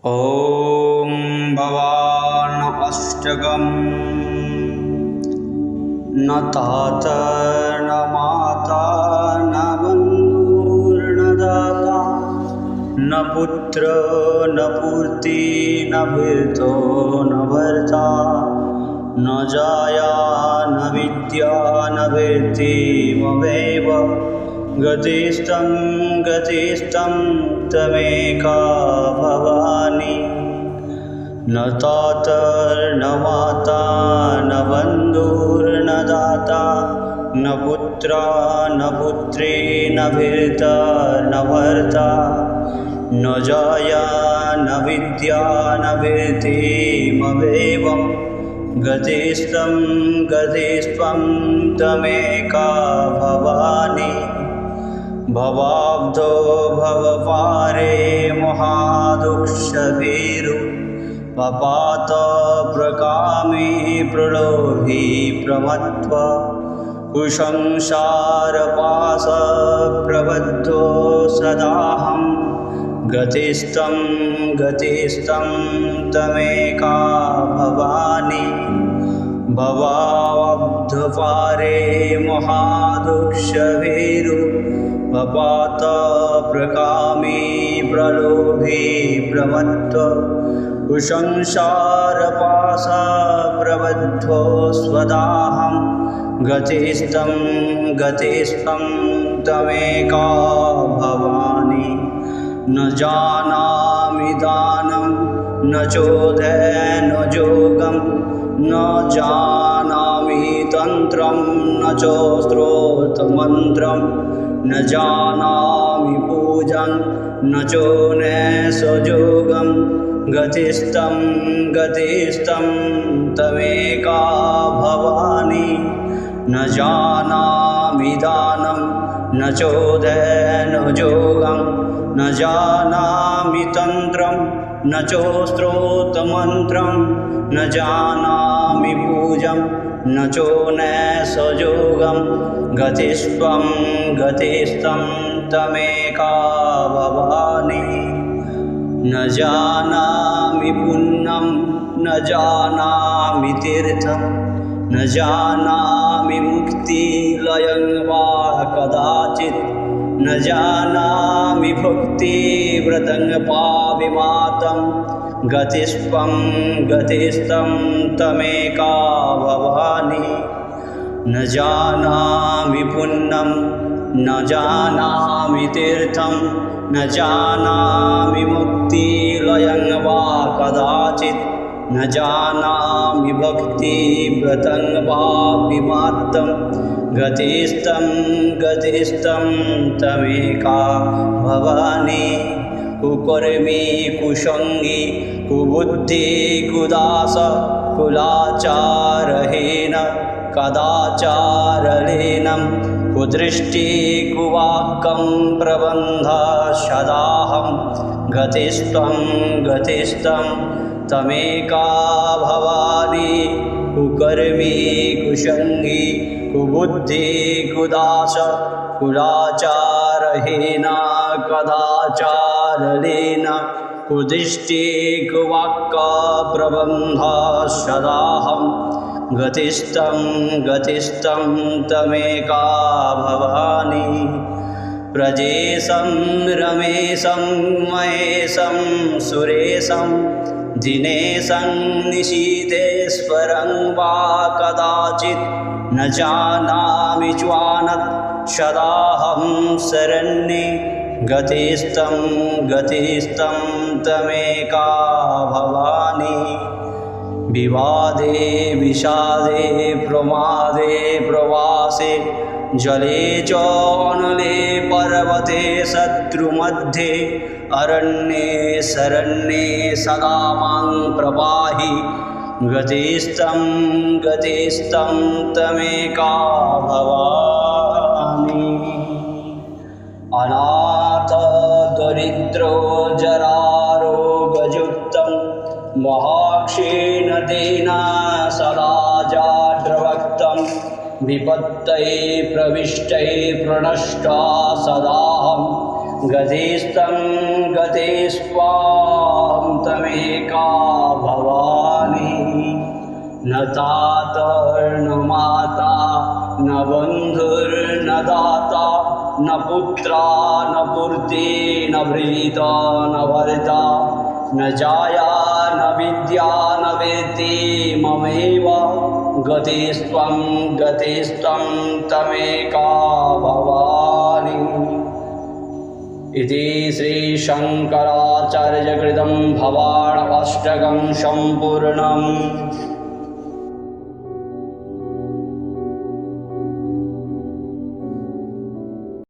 ॐ भवान् अष्टकम् न तात न माता न बन्धुर्न दाता न पुत्र न पूर्ति न भृतो न भर्ता न जाया न विद्या न वेत्तिमवेव गतिस्तं तमेका भवानी न तातर्न माता न बन्धुर्न दाता न पुत्रा न पुत्री न भृता न भर्ता न जाया न विद्या न वेत्तिमवेव गतिस्तं तमेका भवानी भवाब्धो भवपारे महादुःखभीरु पपात प्रकामी प्रलोभी प्रमत्व कुसंसारपाश प्रबद्धो सदाहं गतिस्तं तमेका भवानी भवाब्धपारे महादुःखभीरु पपात प्रकामी प्रलोभी प्रमत्व कुसंसारपाश प्रबद्धो स्वदाहं गतिस्तं तमेका भवानी न जानामि दानं न चोदयन योगं न जानामि तन्त्रं न स्तोत्रमन्त्रं न जानामि पूजं न चोनेशयोगं गतिस्तं तमेका भवानी न जानामि दानं न चोदयन योगं न जानामि तन्त्रं न स्तोत्रमन्त्रं न जानामि पूजं न चोनेशयोगं गतिस्तं तमेका भवानी न जानामि पुण्यं न जानामि तीर्थं न जानामि मुक्तिलयं वा कदाचित् न जानामि भक्तिव्रतं पाविमातं गतिस्तं तमेका भवानी न जानामि पुण्यं न जानामि तीर्थं न जानामि मुक्तिलयं वा कदाचित् न जानामि भक्तिव्रतं पाविमातं गतिस्तं तमेका भवानी कुकर्मी कुसंगी कुबुद्धि कुदास कुलाचारहेन कदाचारलीनं कुदृष्टि कुवाक्कं प्रबन्ध सदाहं गतिस्तं तमेका भवानी कुकर्मी कुसंगी कुबुद्धि कुदास कुलाचारहेन कदाचारलीन कुदृष्टि कुवाक्क प्रबन्ध सदाहं गतिस्तं तमेका भवानी प्रजेशं रमेशं महेशं सुरेशं दिनेशं निशीथेश्वरं वा कदाचित् न जानामि च्वानत् सदाहं शरण्ये गतिस्तं तमेका भवानी विवादे विषादे प्रमादे प्रवासे जले च अनले पर्वते शत्रुमध्ये अरण्ये शरण्ये सदा मां प्रपाहि गतिस्तं तमेका भवानी अनाथ दरिद्रो जरारोगयुक्तं महाक्षीण दीना सदा जाड्रवक्तं विपत्तये प्रविष्टये प्रणष्टा सदाहं गतिस्तं गतिस्वां तमेका ता न माता न बन्धुर्न दाता न पुत्रा न पुत्री न भृता न भर्ता न जाया न विद्या न वेत्ति ममैव गतिस्त्वं तमेका भवानि। इति श्रीशङ्कराचार्यकृतं भवाण्यष्टकं सम्पूर्णम्।